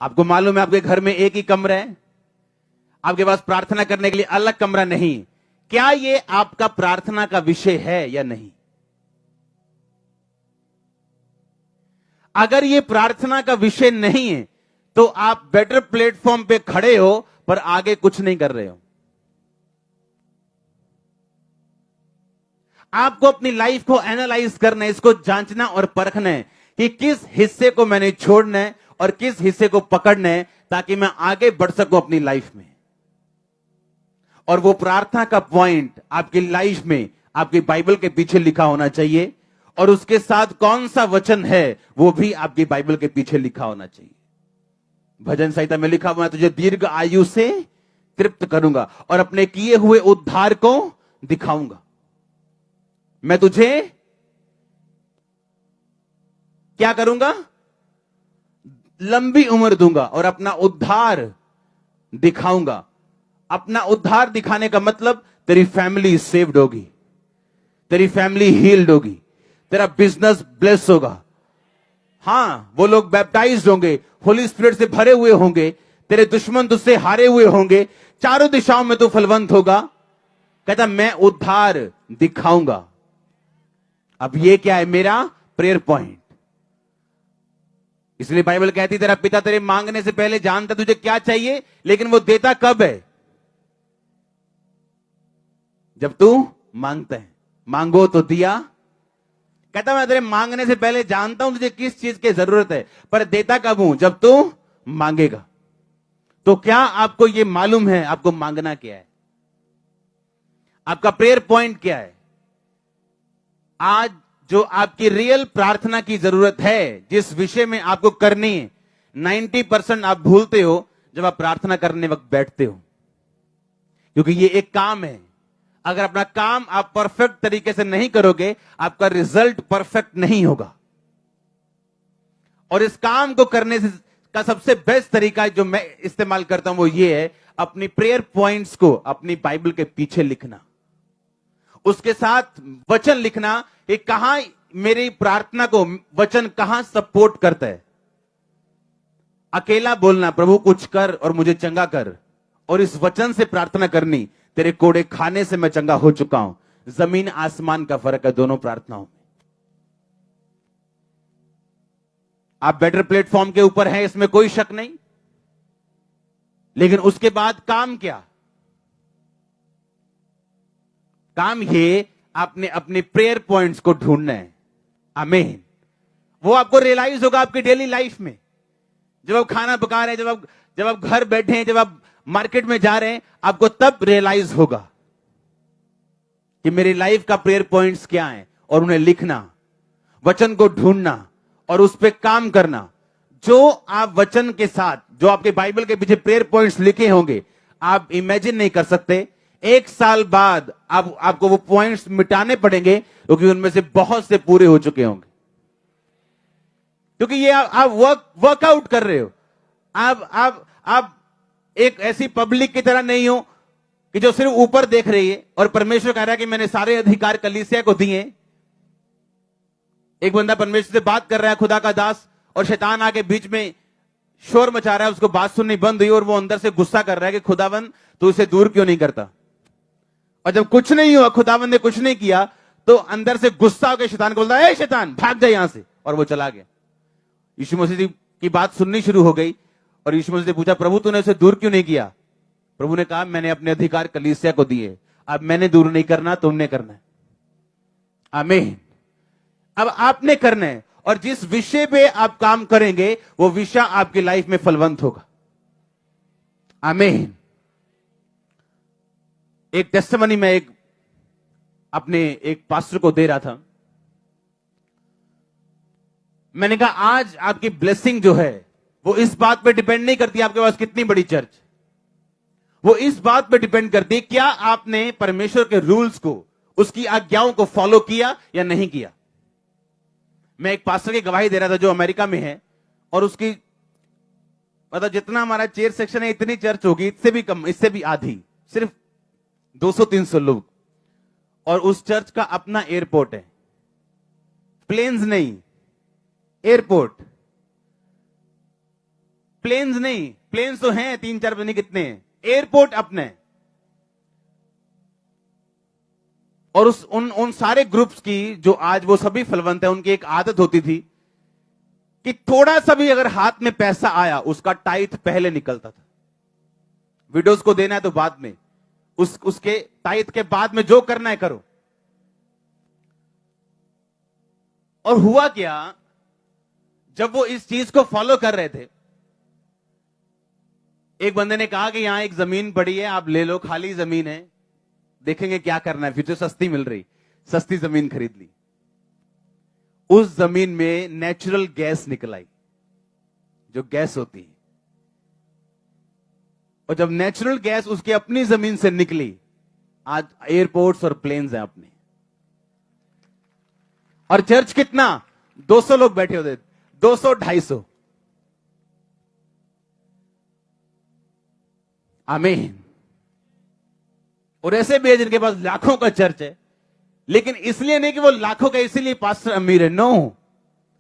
आपको मालूम है आपके घर में एक ही कमरा है, आपके पास प्रार्थना करने के लिए अलग कमरा नहीं। क्या ये आपका प्रार्थना का विषय है या नहीं? अगर ये प्रार्थना का विषय नहीं है तो आप बेटर प्लेटफॉर्म पे खड़े हो पर आगे कुछ नहीं कर रहे हो। आपको अपनी लाइफ को एनालाइज करना है, इसको जांचना और परखना है कि किस हिस्से को मैंने छोड़ना है और किस हिस्से को पकड़ना है ताकि मैं आगे बढ़ सकूं अपनी लाइफ में। और वो प्रार्थना का पॉइंट आपकी लाइफ में आपकी बाइबल के पीछे लिखा होना चाहिए, और उसके साथ कौन सा वचन है वो भी आपकी बाइबल के पीछे लिखा होना चाहिए। भजन संहिता में लिखा हुआ है, तुझे दीर्घ आयु से तृप्त करूंगा और अपने किए हुए उद्धार को दिखाऊंगा। मैं तुझे क्या करूंगा? लंबी उम्र दूंगा और अपना उद्धार दिखाऊंगा। अपना उद्धार दिखाने का मतलब तेरी फैमिली सेव्ड होगी, तेरी फैमिली हील्ड होगी, तेरा बिजनेस ब्लेस होगा। हां, वो लोग बैप्टाइज्ड होंगे, होली स्पिरिट से भरे हुए होंगे, तेरे दुश्मन तुझसे हारे हुए होंगे, चारों दिशाओं में तू फलवंत होगा। कहता मैं उद्धार दिखाऊंगा। अब ये क्या है? मेरा प्रेयर पॉइंट। इसलिए बाइबल कहती तेरा पिता तेरे मांगने से पहले जानता तुझे क्या चाहिए, लेकिन वो देता कब है? जब तू मांगता है। मांगो तो दिया। कहता मैं तेरे मांगने से पहले जानता हूं तुझे किस चीज की जरूरत है, पर देता कब हूं? जब तू मांगेगा। तो क्या आपको यह मालूम है आपको मांगना क्या है? आपका प्रेयर पॉइंट क्या है? आज जो आपकी रियल प्रार्थना की जरूरत है, जिस विषय में आपको करनी है, 90% आप भूलते हो जब आप प्रार्थना करने वक्त बैठते हो, क्योंकि ये एक काम है। अगर अपना काम आप परफेक्ट तरीके से नहीं करोगे, आपका रिजल्ट परफेक्ट नहीं होगा। और इस काम को करने से का सबसे बेस्ट तरीका जो मैं इस्तेमाल करता हूं वो ये है, अपनी प्रेयर पॉइंट्स को अपनी बाइबल के पीछे लिखना, उसके साथ वचन लिखना कि कहां मेरी प्रार्थना को वचन कहां सपोर्ट करता है। अकेला बोलना प्रभु कुछ कर और मुझे चंगा कर, और इस वचन से प्रार्थना करनी तेरे कोड़े खाने से मैं चंगा हो चुका हूं। जमीन आसमान का फर्क है दोनों प्रार्थनाओं में। आप बेटर प्लेटफॉर्म के ऊपर हैं, इसमें कोई शक नहीं, लेकिन उसके बाद काम क्या? काम ये आपने अपने प्रेयर पॉइंट्स को ढूंढना है। आमीन। वो आपको रियलाइज होगा आपकी डेली लाइफ में, जब आप खाना पका रहे हैं, जब आप घर बैठे हैं, जब आप मार्केट में जा रहे हैं, आपको तब रियलाइज होगा कि मेरी लाइफ का प्रेयर पॉइंट्स क्या हैं, और उन्हें लिखना, वचन को ढूंढना और उस पर काम करना। जो आप वचन के साथ, जो आपके बाइबल के पीछे प्रेयर पॉइंट्स लिखे होंगे, आप इमेजिन नहीं कर सकते 1 साल बाद आपको वो पॉइंट्स मिटाने पड़ेंगे, क्योंकि उनमें से बहुत से पूरे हो चुके होंगे। क्योंकि ये आप वर्कआउट कर रहे हो। आप एक ऐसी पब्लिक की तरह नहीं हो कि जो सिर्फ ऊपर देख रही है और परमेश्वर कह रहा है कि मैंने सारे अधिकार कलीसिया को दिए। एक बंदा परमेश्वर से बात कर रहा है, खुदा का दास, और शैतान आके बीच में शोर मचा रहा है, उसको बात सुननी बंद हुई और वो अंदर से गुस्सा कर रहा है कि खुदावन तू इसे दूर क्यों नहीं करता। और जब कुछ नहीं हुआ, खुदावन ने कुछ नहीं किया, तो अंदर से गुस्सा होकर शैतान को बोलता है, ए शैतान भाग जा यहां से, और वो चला गया। यीशु मसीह की बात सुननी शुरू हो गई और यीशु मसीह ने पूछा, प्रभु तूने उसे दूर क्यों नहीं किया? प्रभु ने कहा, मैंने अपने अधिकार कलीसिया को दिए, अब मैंने दूर नहीं करना, तुमने करना है। आमीन। अब आपने करना है, और जिस विषय पे आप काम करेंगे वो विषय आपकी लाइफ में फलवंत होगा। आमीन। एक टेस्टिमनी में अपने एक पास्टर को दे रहा था। मैंने कहा आज आपकी ब्लेसिंग जो है वो इस बात पे डिपेंड नहीं करती आपके पास कितनी बड़ी चर्च, वो इस बात पे डिपेंड करती है क्या आपने परमेश्वर के रूल्स को, उसकी आज्ञाओं को फॉलो किया या नहीं किया। मैं एक पास्टर की गवाही दे रहा था जो अमेरिका में है, और उसकी मतलब जितना हमारा चेयर सेक्शन है इतनी चर्च होगी, इससे भी कम, इससे भी आधी, सिर्फ 200-300 लोग, और उस चर्च का अपना एयरपोर्ट है, प्लेन्स नहीं, एयरपोर्ट। प्लेन्स नहीं, प्लेन्स तो हैं 3-4 पता नहीं कितने हैं, एयरपोर्ट अपने। और उन सारे ग्रुप्स की जो आज वो सभी फलवंत है, उनकी एक आदत होती थी कि थोड़ा सा भी अगर हाथ में पैसा आया उसका टाइथ पहले निकलता था। विडोज को देना है तो बाद में, उसके टाइथ के बाद में जो करना है करो। और हुआ क्या, जब वो इस चीज को फॉलो कर रहे थे, एक बंदे ने कहा कि यहां एक जमीन पड़ी है, आप ले लो, खाली जमीन है, देखेंगे क्या करना है, फ्यूचर सस्ती मिल रही, सस्ती जमीन खरीद ली। उस जमीन में नेचुरल गैस निकल आई, जो गैस होती है। और जब नेचुरल गैस उसकी अपनी जमीन से निकली, आज एयरपोर्ट्स और प्लेन्स हैं अपने। और चर्च कितना, 200 लोग बैठे होते, 200-250। आमीन। और ऐसे भी है जिनके पास लाखों का चर्च है, लेकिन इसलिए नहीं कि वो लाखों का इसीलिए पास्टर अमीर है, नो,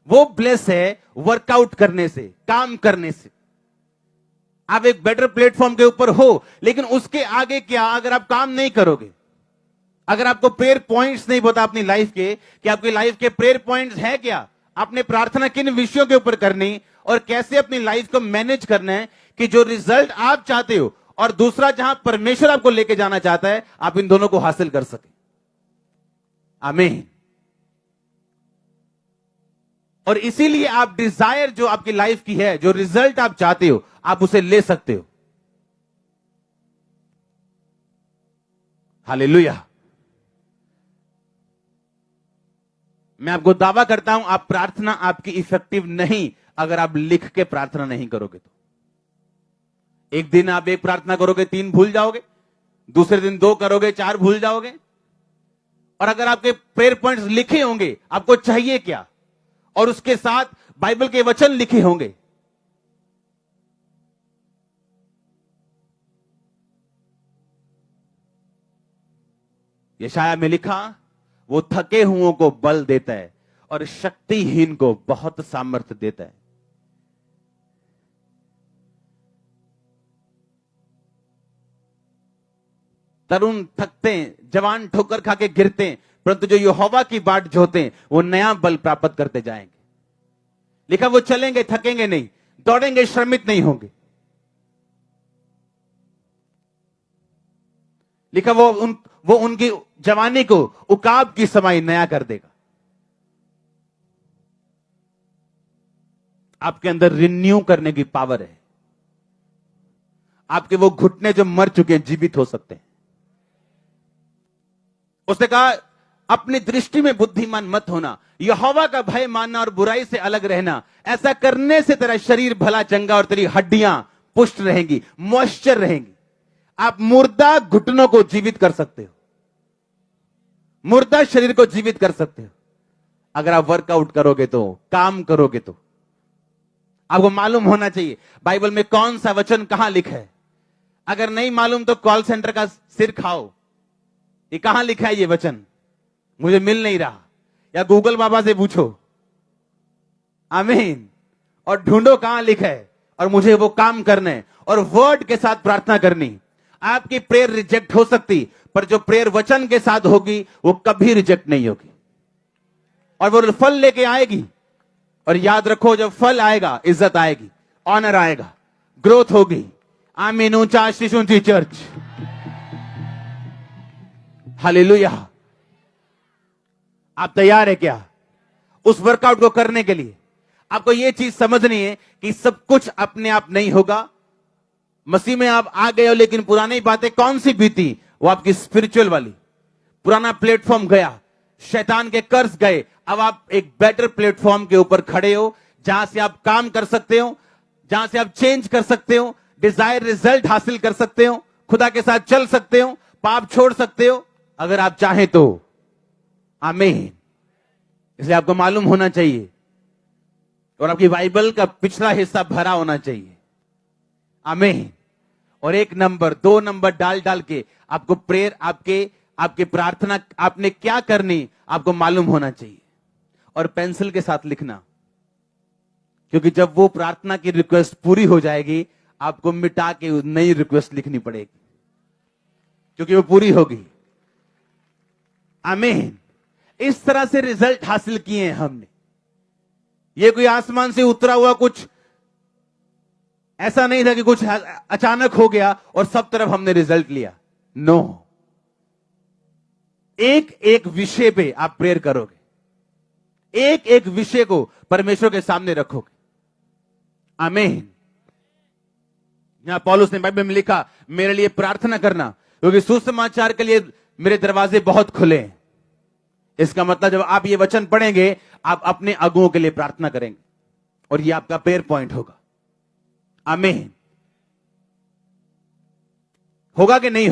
वो ब्लेस है वर्कआउट करने से, काम करने से। आप एक बेटर प्लेटफॉर्म के ऊपर हो, लेकिन उसके आगे क्या, अगर आप काम नहीं करोगे, अगर आपको प्रेयर पॉइंट्स नहीं पता अपनी लाइफ के, कि आपकी लाइफ के प्रेयर पॉइंट्स है क्या, आपने प्रार्थना किन विषयों के ऊपर करनी और कैसे अपनी लाइफ को मैनेज करना है, कि जो रिजल्ट आप चाहते हो और दूसरा जहां परमेश्वर आपको लेके जाना चाहता है, आप इन दोनों को हासिल कर सके। आमीन। और इसीलिए आप डिजायर जो आपकी लाइफ की है, जो रिजल्ट आप चाहते हो, आप उसे ले सकते हो। हालेलुया। मैं आपको दावा करता हूं, आप प्रार्थना आपकी इफेक्टिव नहीं अगर आप लिख के प्रार्थना नहीं करोगे तो। एक दिन आप एक प्रार्थना करोगे, 3 भूल जाओगे, दूसरे दिन 2 करोगे, 4 भूल जाओगे। और अगर आपके प्रेयर पॉइंट्स लिखे होंगे, आपको चाहिए क्या, और उसके साथ बाइबल के वचन लिखे होंगे, यशाया में लिखा, वो थके हुओं को बल देता है और शक्तिहीन को बहुत सामर्थ्य देता है। तरुण थकते हैं, जवान ठोकर खा के गिरते हैं, परंतु जो यहोवा की बाट जोते हैं वो नया बल प्राप्त करते जाएंगे। लिखा, वो चलेंगे, थकेंगे नहीं, दौड़ेंगे, श्रमित नहीं होंगे। लिखा, वो उनकी जवानी को उकाब की समाई नया कर देगा। आपके अंदर रिन्यू करने की पावर है। आपके वो घुटने जो मर चुके हैं जीवित हो सकते हैं। उसने कहा, अपनी दृष्टि में बुद्धिमान मत होना, यहोवा का भय मानना और बुराई से अलग रहना। ऐसा करने से तेरा शरीर भला चंगा और तेरी हड्डियां पुष्ट रहेंगी, मॉइस्चर रहेंगी। आप मुर्दा घुटनों को जीवित कर सकते हो, मुर्दा शरीर को जीवित कर सकते हो, अगर आप वर्कआउट करोगे तो, काम करोगे तो। आपको मालूम होना चाहिए बाइबल में कौन सा वचन कहां लिखा है। अगर नहीं मालूम तो कॉल सेंटर का सिर खाओ, ये कहां लिखा है ये वचन, मुझे मिल नहीं रहा, या गूगल बाबा से पूछो। आमीन। और ढूंढो कहां लिखा है, और मुझे वो काम करना है और वर्ड के साथ प्रार्थना करनी। आपकी प्रेयर रिजेक्ट हो सकती, पर जो प्रेयर वचन के साथ होगी वो कभी रिजेक्ट नहीं होगी, और वो फल लेके आएगी। और याद रखो, जब फल आएगा इज्जत आएगी, ऑनर आएगा, ग्रोथ होगी। आमीन। ऊंचा आशीष, ऊंची चर्च। हालेलुया। आप तैयार है क्या उस वर्कआउट को करने के लिए? आपको यह चीज समझनी है कि सब कुछ अपने आप नहीं होगा। मसीह में आप आ गए हो, लेकिन पुरानी बातें कौन सी बीती, वो आपकी स्पिरिचुअल वाली। पुराना प्लेटफॉर्म गया, शैतान के कर्ज गए, अब आप एक बेटर प्लेटफॉर्म के ऊपर खड़े हो, जहां से आप काम कर सकते हो, जहां से आप चेंज कर सकते हो, डिजायर रिजल्ट हासिल कर सकते हो, खुदा के साथ चल सकते हो, पाप छोड़ सकते हो अगर आप चाहें तो। आमीन। इसलिए आपको मालूम होना चाहिए, और आपकी बाइबल का पिछला हिस्सा भरा होना चाहिए। आमीन। और 1 नंबर 2 नंबर डाल डाल के आपको प्रेयर, आपके प्रार्थना आपने क्या करनी आपको मालूम होना चाहिए। और पेंसिल के साथ लिखना, क्योंकि जब वो प्रार्थना की रिक्वेस्ट पूरी हो जाएगी, आपको मिटा के नई रिक्वेस्ट लिखनी पड़ेगी, क्योंकि वो पूरी होगी। आमीन। इस तरह से रिजल्ट हासिल किए हैं हमने। ये कोई आसमान से उतरा हुआ कुछ ऐसा नहीं था कि कुछ अचानक हो गया और सब तरफ हमने रिजल्ट लिया। नो, एक एक विषय पे आप प्रेयर करोगे, एक एक विषय को परमेश्वर के सामने रखोगे। आमीन। यहां पौलुस ने बाइबल में लिखा, मेरे लिए प्रार्थना करना, क्योंकि सुसमाचार के लिए मेरे दरवाजे बहुत खुले हैं। इसका मतलब जब आप ये वचन पढ़ेंगे, आप अपने अगुओं के लिए प्रार्थना करेंगे और ये आपका प्रेयर पॉइंट होगा। आमीन। होगा कि नहीं?